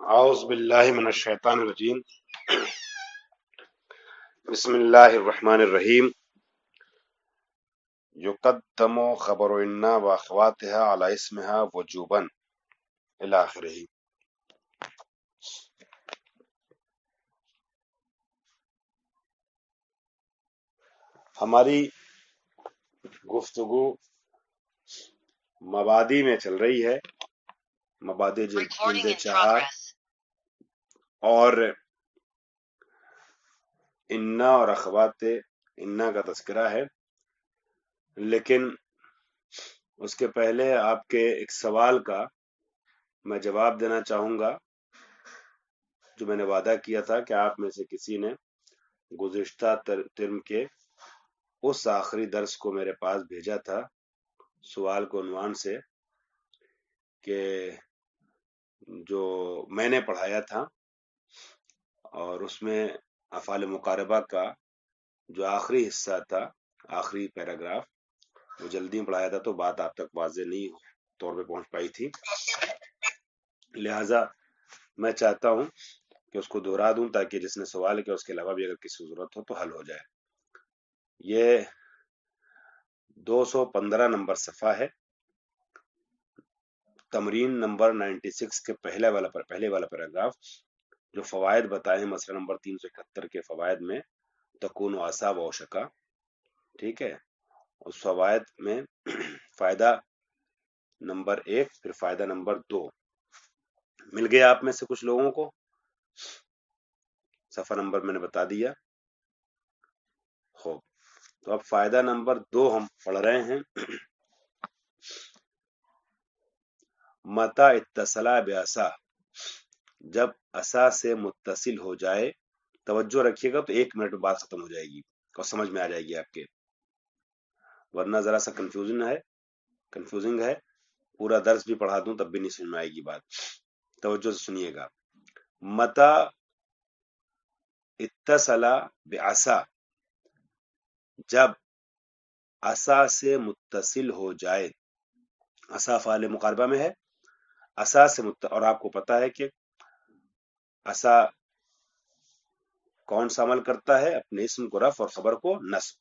اعوذ باللہ من الشیطان الرجیم بسم اللہ الرحمن الرحیم یقدم خبر انا واخواتها علی اسمها وجوبا الی آخرہ۔ ہماری گفتگو مبادی میں چل رہی ہے، مبادی جلد 4 اور انا اور اخوات انا کا تذکرہ ہے، لیکن اس کے پہلے آپ کے ایک سوال کا میں جواب دینا چاہوں گا جو میں نے وعدہ کیا تھا کہ آپ میں سے کسی نے گزشتہ ترم کے اس آخری درس کو میرے پاس بھیجا تھا سوال کو عنوان سے کہ جو میں نے پڑھایا تھا اور اس میں افعال مقاربہ کا جو آخری حصہ تھا، آخری پیراگراف، وہ جلدی میں پڑھایا تھا تو بات آپ تک واضح نہیں طور پہ پہنچ پائی تھی، لہٰذا میں چاہتا ہوں کہ اس کو دہرا دوں تاکہ جس نے سوال کیا اس کے علاوہ بھی اگر کسی ضرورت ہو تو حل ہو جائے۔ یہ 215 نمبر صفحہ ہے، تمرین نمبر 96 کے پہلے والا پیراگراف جو فوائد بتائے ہیں، مسئلہ نمبر 371 کے فوائد میں تکون و عصا و شکا، ٹھیک ہے، اس فوائد میں فائدہ نمبر 1 پھر فائدہ نمبر 2 مل گیا آپ میں سے کچھ لوگوں کو؟ صفحہ نمبر میں نے بتا دیا۔ خوب، تو اب فائدہ نمبر 2 ہم پڑھ رہے ہیں۔ متا اتصلا بعصا، جب عصا سے متصل ہو جائے، توجہ رکھیے گا تو 1 منٹ میں بات ختم ہو جائے گی اور سمجھ میں آ جائے گی آپ کے، ورنہ ذرا سا کنفیوزنگ ہے، پورا درس بھی پڑھا دوں تب بھی نہیں سمجھ میں آئے گی بات، توجہ سے سنیے گا۔ متا اتصلا بعصا، جب عصا سے متصل ہو جائے، عصا فعل مقاربہ میں ہے، عصا سے اور آپ کو پتا ہے کہ عصا کون سا عمل کرتا ہے؟ اپنے اسم کو رفع اور خبر کو نصب۔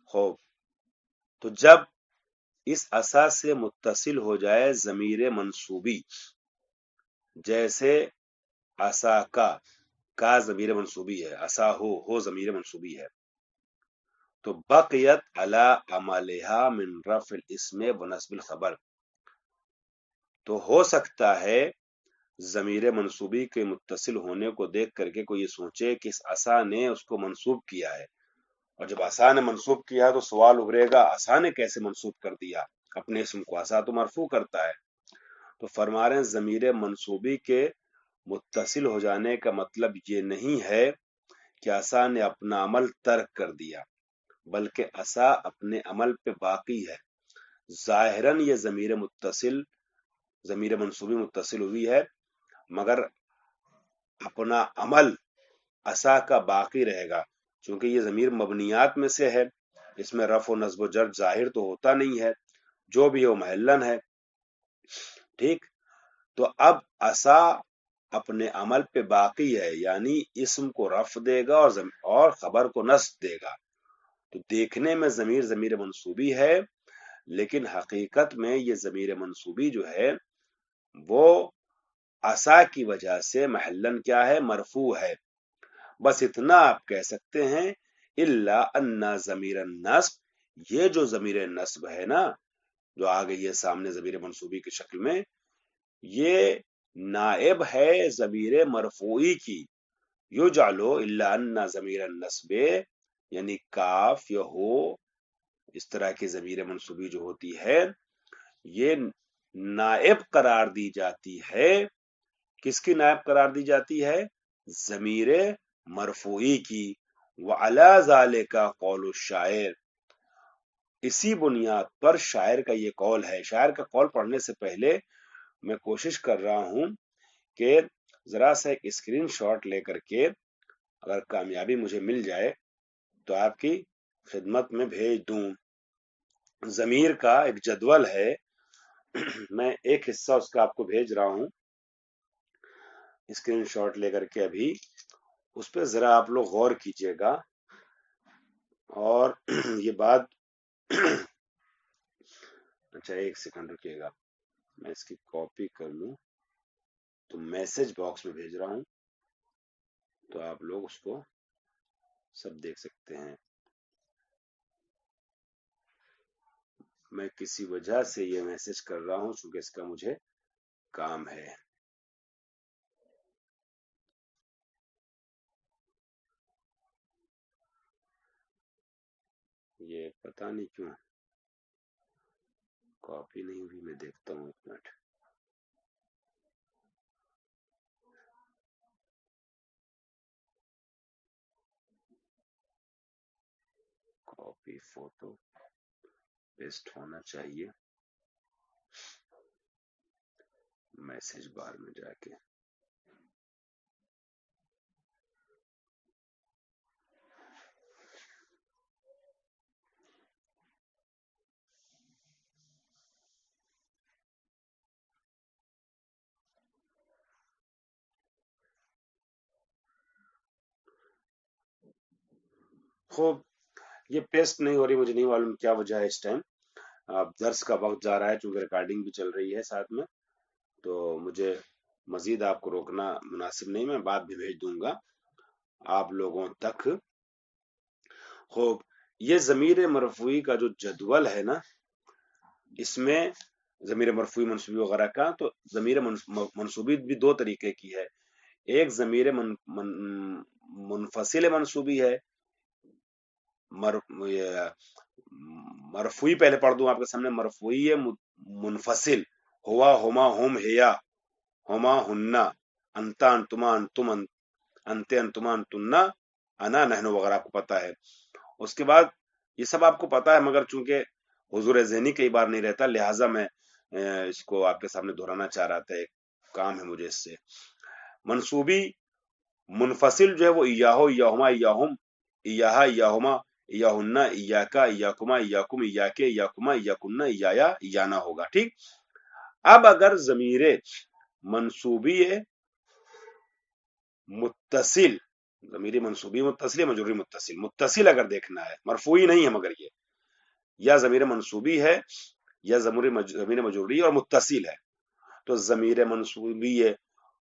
خوب، تو جب اس عصا سے متصل ہو جائے ضمیر منصوبی، جیسے عصا کا ضمیر منصوبی ہے، عصا ہو ضمیر منصوبی ہے، تو بقیت علی عملها من رفع الاسم و نصب الخبر، تو ہو سکتا ہے ضمیر منصوبی کے متصل ہونے کو دیکھ کر کے کوئی یہ سوچے کہ اس عصا نے اس کو منصوب کیا ہے، اور جب عصا نے منصوب کیا تو سوال ابھرے گا عصا نے کیسے منصوب کر دیا اپنے اسم کو؟ عصا تو مرفوع کرتا ہے۔ تو فرما رہے ہیں ضمیر منصوبی کے متصل ہو جانے کا مطلب یہ نہیں ہے کہ عصا نے اپنا عمل ترک کر دیا، بلکہ عصا اپنے عمل پہ باقی ہے۔ ظاہراً یہ ضمیر منصوبی متصل ہوئی ہے، مگر اپنا عمل عصا کا باقی رہے گا، چونکہ یہ ضمیر مبنیات میں سے ہے، اس میں رفع و نصب و جر ظاہر تو ہوتا نہیں ہے، جو بھی ہو محلن ہے، ٹھیک۔ تو اب عصا اپنے عمل پہ باقی ہے، یعنی اسم کو رفع دے گا اور خبر کو نصب دے گا، تو دیکھنے میں ضمیر منصوبی ہے، لیکن حقیقت میں یہ ضمیر منصوبی جو ہے وہ عصا کی وجہ سے محلن کیا ہے؟ مرفوع ہے۔ بس اتنا آپ کہہ سکتے ہیں الا ان ضمیر النصب، یہ جو ضمیر نصب ہے نا جو آ گئی ہے سامنے ضمیر منصوبی کی شکل میں، یہ نائب ہے ضمیر مرفوعی کی، یجعلو الا ان ضمیر النصب، یعنی کاف یا ہو اس طرح کی ضمیر منصوبی جو ہوتی ہے یہ نائب قرار دی جاتی ہے۔ کس کی نائب قرار دی جاتی ہے؟ ضمیر مرفوعی کی۔ وعلی ذالک قول الشاعر، اسی بنیاد پر شاعر کا یہ قول ہے۔ شاعر کا قول پڑھنے سے پہلے میں کوشش کر رہا ہوں کہ ذرا سا ایک اسکرین شاٹ لے کر کے اگر کامیابی مجھے مل جائے تو آپ کی خدمت میں بھیج دوں۔ ضمیر کا ایک جدول ہے، میں ایک حصہ اس کا آپ کو بھیج رہا ہوں، اسکرین شاٹ لے کر کے ابھی اس پہ ذرا آپ لوگ غور کیجئے گا، اور یہ بات اچھا ایک سیکنڈ رکیے گا، میں اس کی کاپی کر لوں تو میسج باکس میں بھیج رہا ہوں تو آپ لوگ اس کو سب دیکھ سکتے ہیں۔ میں کسی وجہ سے یہ میسج کر رہا ہوں چونکہ اس کا مجھے کام ہے۔ یہ پتہ نہیں کیوں کاپی نہیں ہوئی، میں دیکھتا ہوں ایک منٹ۔ کاپی فوٹو پیسٹ ہونا چاہیے میسج بار میں جا کے۔ خوب، یہ پیسٹ نہیں ہو رہی، مجھے نہیں معلوم کیا وجہ ہے اس ٹائم۔ اب درس کا وقت جا رہا ہے چونکہ ریکارڈنگ بھی چل رہی ہے ساتھ میں، تو مجھے مزید آپ کو روکنا مناسب نہیں، میں بعد بھی بھیج دوں گا آپ لوگوں تک۔ خوب، یہ ضمیر مرفوعی کا جو جدول ہے نا، اس میں ضمیر مرفوعی منصوبی وغیرہ کا، تو ضمیر منصوبی بھی دو طریقے کی ہے۔ ایک ضمیر منفصل منصوبی ہے، مرفوعی پہلے پڑھ دوں آپ کے سامنے، مرفوعی منفصل، ہوا ہما ہم ہیا ہما ہننا، انتا انتما انتم انتے انتما انتنا، انا نحن وغیرہ آپ کو پتا ہے۔ اس کے بعد یہ سب آپ کو پتا ہے، مگر چونکہ حضور ذہنی کئی بار نہیں رہتا لہٰذا میں اس کو آپ کے سامنے دہرانا چاہ رہا تھا، ایک کام ہے مجھے اس سے۔ منصوبی منفصل جو ہے وہ ایاہو ایاہما ایاہم ایاہا ایاہما ایاہنہ ایاکا ایاکما ایاکم ایاکے ایاکما ایاکنہ ایایا ایانا ہوگا، ٹھیک۔ اب اگر ضمیر منصوبی متصل، ضمیر منصوبی متصل ہے، مجروری متصل، متصل اگر دیکھنا ہے، مرفوعی نہیں ہے مگر یہ، یا ضمیر منصوبی ہے یا ضمیر مجروری اور متصل ہے، تو ضمیر منصوبی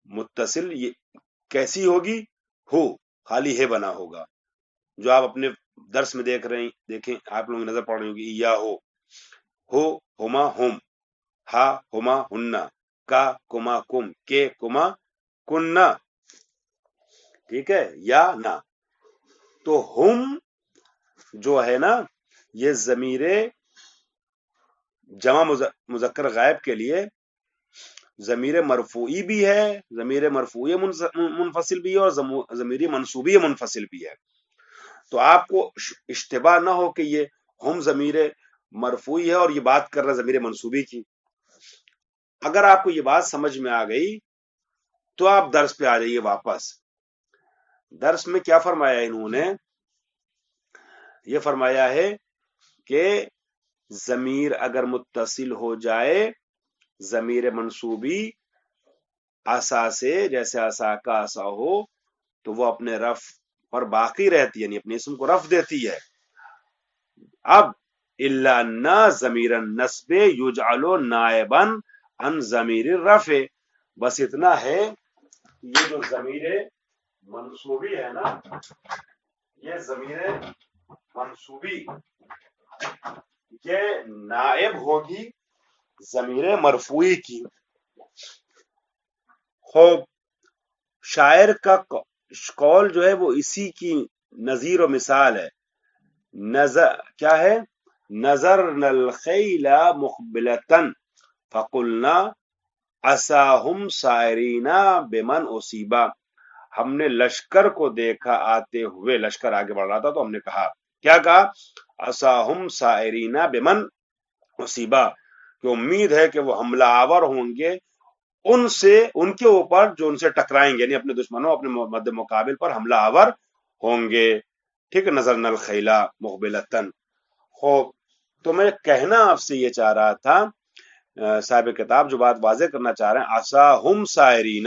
متصل یہ کیسی ہوگی؟ ہو، خالی ہے بنا ہوگا، جو آپ اپنے درس میں دیکھیں آپ لوگ نظر پڑ رہی ہوگی، یا ہو ہما ہم، ہا ہما ہننا، کا کما کم، کے کما کننا، ٹھیک ہے، یا نا۔ تو ہم جو ہے نا، یہ ضمیر جمع مذکر غائب کے لیے ضمیر مرفوعی بھی ہے، ضمیر مرفوعی منفصل بھی ہے، اور ضمیر منصوبی منفصل بھی ہے۔ تو آپ کو اشتباہ نہ ہو کہ یہ ہم ضمیر مرفوعی ہے اور یہ بات کر رہا ضمیر منصوبی کی۔ اگر آپ کو یہ بات سمجھ میں آ گئی تو آپ درس پہ آ جائیے واپس۔ درس میں کیا فرمایا انہوں نے؟ یہ فرمایا ہے کہ ضمیر اگر متصل ہو جائے، ضمیر منصوبی آسا سے، جیسے آسا کا آسا ہو، تو وہ اپنے رفع پر باقی رہتی ہے، یعنی اپنے اسم کو رفع دیتی ہے۔ اب الا نہ ضمیر النصب یجعل نائبا عن ضمیر الرفع، بس اتنا ہے، یہ جو ضمیر منصوبی ہے نا، یہ ضمیر منصوبی یہ نائب ہوگی ضمیر مرفوعی کی۔ خوب، شاعر کا قول جو ہے وہ اسی کی نظیر و مثال ہے۔ کیا ہے؟ نظرنا الخیل مقبلۃ فقلنا عصاہم سائرین بمن اصیبا، ہم نے لشکر کو دیکھا آتے ہوئے، لشکر آگے بڑھ رہا تھا تو ہم نے کہا، کیا کہا؟ عصاہم سائرین بمن اصیبا، کہ امید ہے کہ وہ حملہ آور ہوں گے ان کے اوپر جو ان سے ٹکرائیں گے، یعنی اپنے دشمنوں، اپنے مد مقابل پر حملہ آور ہوں گے، ٹھیک ہے۔ نظرنا الخیل مقبلۃ۔ خوب، تو میں کہنا آپ سے یہ چاہ رہا تھا، صاحب کتاب جو بات واضح کرنا چاہ رہے ہیں، عصاہم سائرین،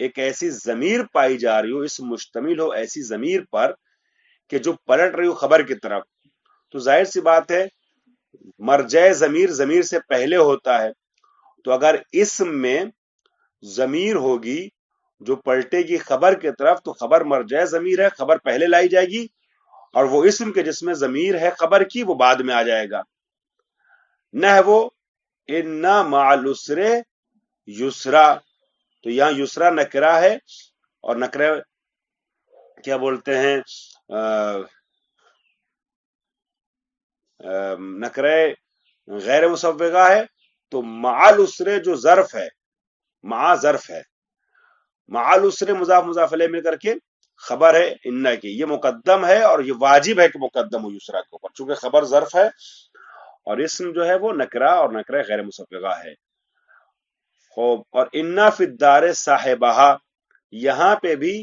ایک ایسی ضمیر پائی جا رہی ہو، اس مشتمل ہو ایسی ضمیر پر کہ جو پلٹ رہی ہو خبر کی طرف، تو ظاہر سی بات ہے مرجع ضمیر سے پہلے ہوتا ہے. تو اگر اسم میں ضمیر ہوگی جو پلٹے گی خبر کی طرف تو خبر مرجع ضمیر ہے، خبر پہلے لائی جائے گی، اور وہ اسم کے جس میں ضمیر ہے خبر کی وہ بعد میں آ جائے گا. نحو ان مع العسر یسرا، تو یہاں یسرا نکرہ ہے، اور نکرہ کیا بولتے ہیں نکرہ غیر مسوغہ ہے. تو مع العسر جو ظرف ہے، مع ظرف ہے، مع العسر مضاف مضاف علیہ میں کر کے خبر ہے ان کی، یہ مقدم ہے اور یہ واجب ہے کہ مقدم ہو یسرا کے اوپر، چونکہ خبر ظرف ہے اور اسم جو ہے وہ نکرہ اور نکرہ غیر مسوغہ ہے. خوب، اور انا فی الدار صاحبہا، یہاں پہ بھی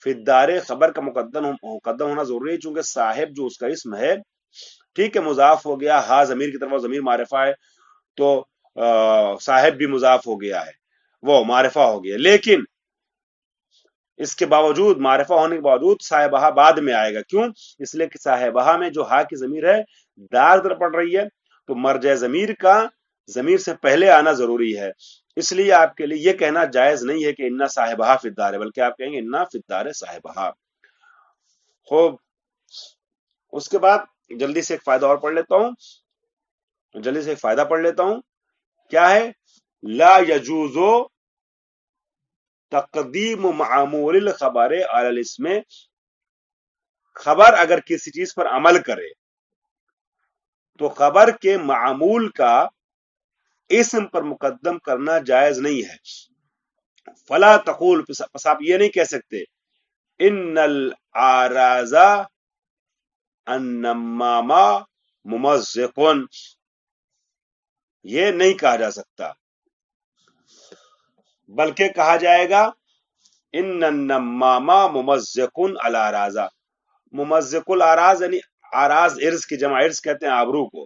فی الدار خبر کا مقدم ہونا ضروری ہے، چونکہ صاحب جو اس کا اسم ہے ٹھیک ہے مضاف ہو گیا، ہا ضمیر کی طرف ضمیر معرفہ ہے تو صاحب بھی مضاف ہو گیا ہے، وہ معرفہ ہو گیا، لیکن اس کے باوجود معرفہ ہونے کے باوجود صاحبہ بعد میں آئے گا. کیوں؟ اس لیے کہ صاحبہ میں جو ہا کی ضمیر ہے دار در پڑ رہی ہے، تو مرجع ضمیر کا ضمیر سے پہلے آنا ضروری ہے. اس لیے آپ کے لیے یہ کہنا جائز نہیں ہے کہ انا صاحبہ فی الدار، بلکہ آپ کہیں گے انا فی الدار صاحبہ. خوب، اس کے بعد جلدی سے ایک فائدہ اور پڑھ لیتا ہوں، کیا ہے؟ لا یجوز تقدیم معمول الخبر علی الاسم، خبر اگر کسی چیز پر عمل کرے تو خبر کے معمول کا اسم پر مقدم کرنا جائز نہیں ہے. فلا تقول، پس آپ یہ نہیں کہہ سکتے ان الاعراض النمامہ ممزق، یہ نہیں کہا جا سکتا، بلکہ کہا جائے گا ان النمامہ ممزق الاعراض. ممزق الاعراض یعنی آراز ارز کی جمع، ارز کہتے ہیں آبرو کو،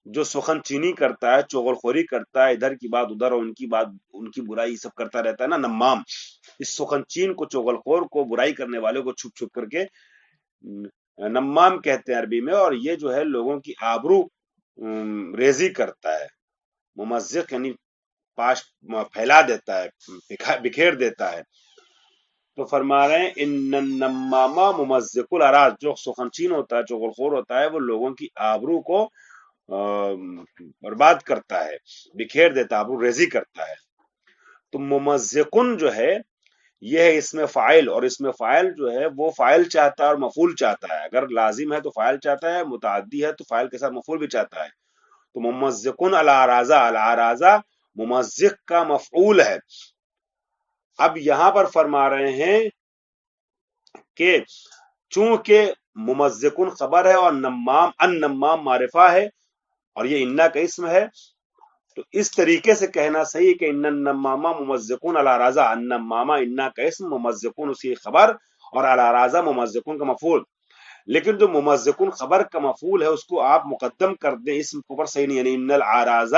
جو سخن چینی کرتا ہے، چغل خوری کرتا ہے، ادھر کی بات ادھر اور ان کی بات ان کی برائی سب کرتا رہتا ہے نا نمام. اس سخن چین کو، چغل خور کو، برائی کرنے والے کو چھپ چھپ کر کے نمام کہتے ہیں عربی میں، اور یہ جو ہے لوگوں کی آبرو ریزی کرتا ہے. ممزق یعنی پاش پھیلا دیتا ہے، بکھیر دیتا ہے. تو فرما رہے ہیں ان النمامہ ممزق الاعراض، جو سخنچین ہوتا ہے، چغل خور ہوتا ہے، وہ لوگوں کی آبرو کو برباد کرتا ہے، بکھیر دیتا ہے، آبرو ریزی کرتا ہے. تو ممزقن جو ہے یہ ہے اس میں فاعل، اور اس میں فاعل جو ہے وہ فاعل چاہتا ہے اور مفعول چاہتا ہے. اگر لازم ہے تو فاعل چاہتا ہے، متعدی ہے تو فاعل کے ساتھ مفعول بھی چاہتا ہے. تو ممزقن الاعراض، الاعراض ممزق کا مفعول ہے. اب یہاں پر فرما رہے ہیں کہ چونکہ ممزقن خبر ہے اور نمام النمام معرفہ ہے اور یہ انا کا اسم ہے، تو اس طریقے سے کہنا صحیح ہے کہ ان النمامہ ممزقون الاعراض، النمامہ انا کا اسم، ممزقون اسی کی خبر، اور الاعراض ممزقون کا مفعول. لیکن جو ممزقون خبر کا مفعول ہے اس کو آپ مقدم کر دیں اسم کے اوپر، صحیح نہیں، یعنی ان الاعراض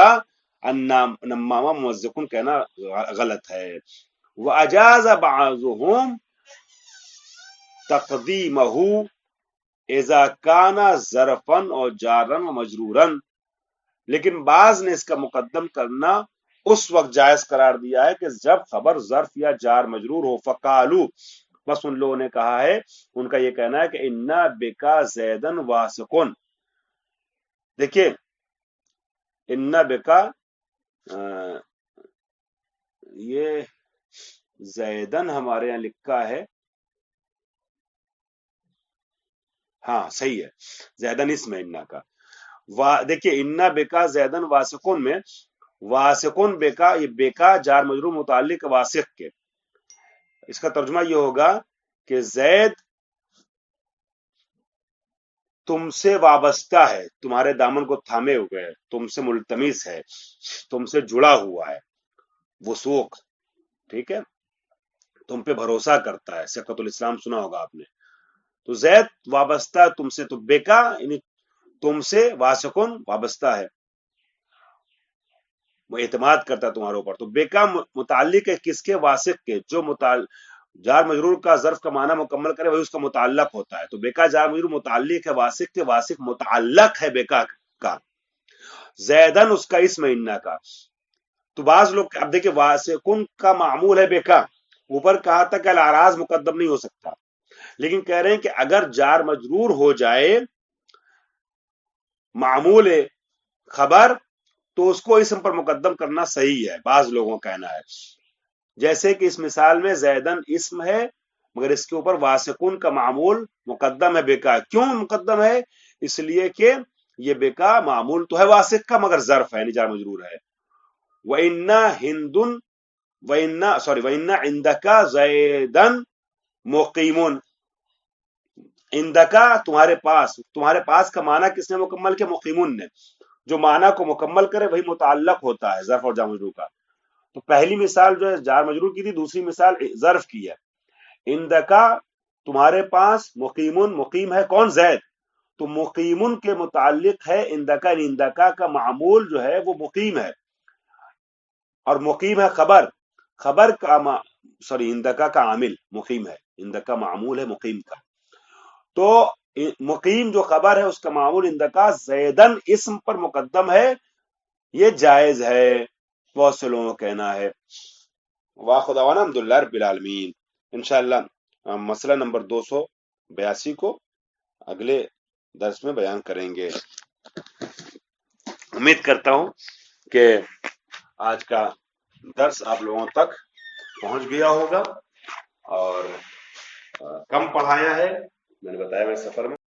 النمامہ ممزقون کہنا غلط ہے. واجاز بعضهم تقدیمہ اذا کان ظرفا اور جارا و مجرورا، لیکن بعض نے اس کا مقدم کرنا اس وقت جائز قرار دیا ہے کہ جب خبر ظرف یا جار مجرور ہو. فقالو، بس ان لوگوں نے کہا ہے، ان کا یہ کہنا ہے کہ انا بکا زیدن واسقن. دیکھیے انا بکا، یہ زیدن ہمارے یہاں لکھا ہے، ہاں صحیح ہے، زیدن اسم ہے انا کا. دیکھیے انا بکا زیدن واسقن میں واسقن بکا، یہ بکا جار مجرور متعلق واسق کے، اس کا ترجمہ یہ ہوگا کہ زید تم سے وابستہ ہے، تمہارے دامن کو تھامے ہوئے ہے، تم سے ملتمس ہے، تم سے جڑا ہوا ہے. وثوق، ٹھیک ہے، تم پہ بھروسہ کرتا ہے، سقۃ الاسلام سنا ہوگا آپ نے. تو زید وابستہ تم سے، تو بکا یعنی تم سے، واسقن وابستہ ہے. وہ اعتماد کرتا ہے تمہارے اوپر. تو بیکا متعلق ہے کس کے؟ واسق کے. جو جار مجرور کا ظرف کا معنی مکمل کرے وہی اس کا متعلق ہوتا ہے. تو بیکا جار مجرور متعلق ہے واسق کے، واسق متعلق ہے بیکا کا. زیدن اس کا اسم انا کا. تو بعض لوگ اب دیکھیں واسقن کا معمول ہے بیکا، اوپر کہا تھا کہ الاعراض مقدم نہیں ہو سکتا، لیکن کہہ رہے ہیں کہ اگر جار مجرور ہو جائے معمول خبر تو اس کو اسم پر مقدم کرنا صحیح ہے، بعض لوگوں کا کہنا ہے. جیسے کہ اس مثال میں زیدن اسم ہے مگر اس کے اوپر واسقن کا معمول مقدم ہے بیکا. کیوں مقدم ہے؟ اس لیے کہ یہ بیکا معمول تو ہے واسق کا مگر ظرف ہے، جار مجرور ہے. وَإِنَّ هِنْدٌ وَإِنَّ عِنْدَكَ زَيْدًا مُقِيمٌ. عندکا تمہارے پاس کا معنی کس نے مکمل کیا؟ مقیمون نے. جو معنی کو مکمل کرے وہی متعلق ہوتا ہے ظرف اور جار مجرور کا. تو پہلی مثال جو ہے جار مجرور کی تھی، دوسری مثال ظرف کی ہے. عندکا تمہارے پاس مقیمون، مقیم ہے کون؟ زید. تو مقیمون کے متعلق ہے عندکا، عندکا کا معمول جو ہے وہ مقیم ہے، اور مقیم ہے خبر کا عندکا کا عامل مقیم ہے، عندکا معمول ہے مقیم کا. تو مقیم جو خبر ہے اس کا معمول عندکا زیدن اسم پر مقدم ہے، یہ جائز ہے، بہت سے لوگوں کا کہنا ہے. واخر دعوانا الحمدللہ رب العالمین. انشاءاللہ مسئلہ نمبر 282 کو اگلے درس میں بیان کریں گے. امید کرتا ہوں کہ آج کا درس آپ لوگوں تک پہنچ گیا ہوگا، اور کم پڑھایا ہے، میں نے بتایا میں سفر میں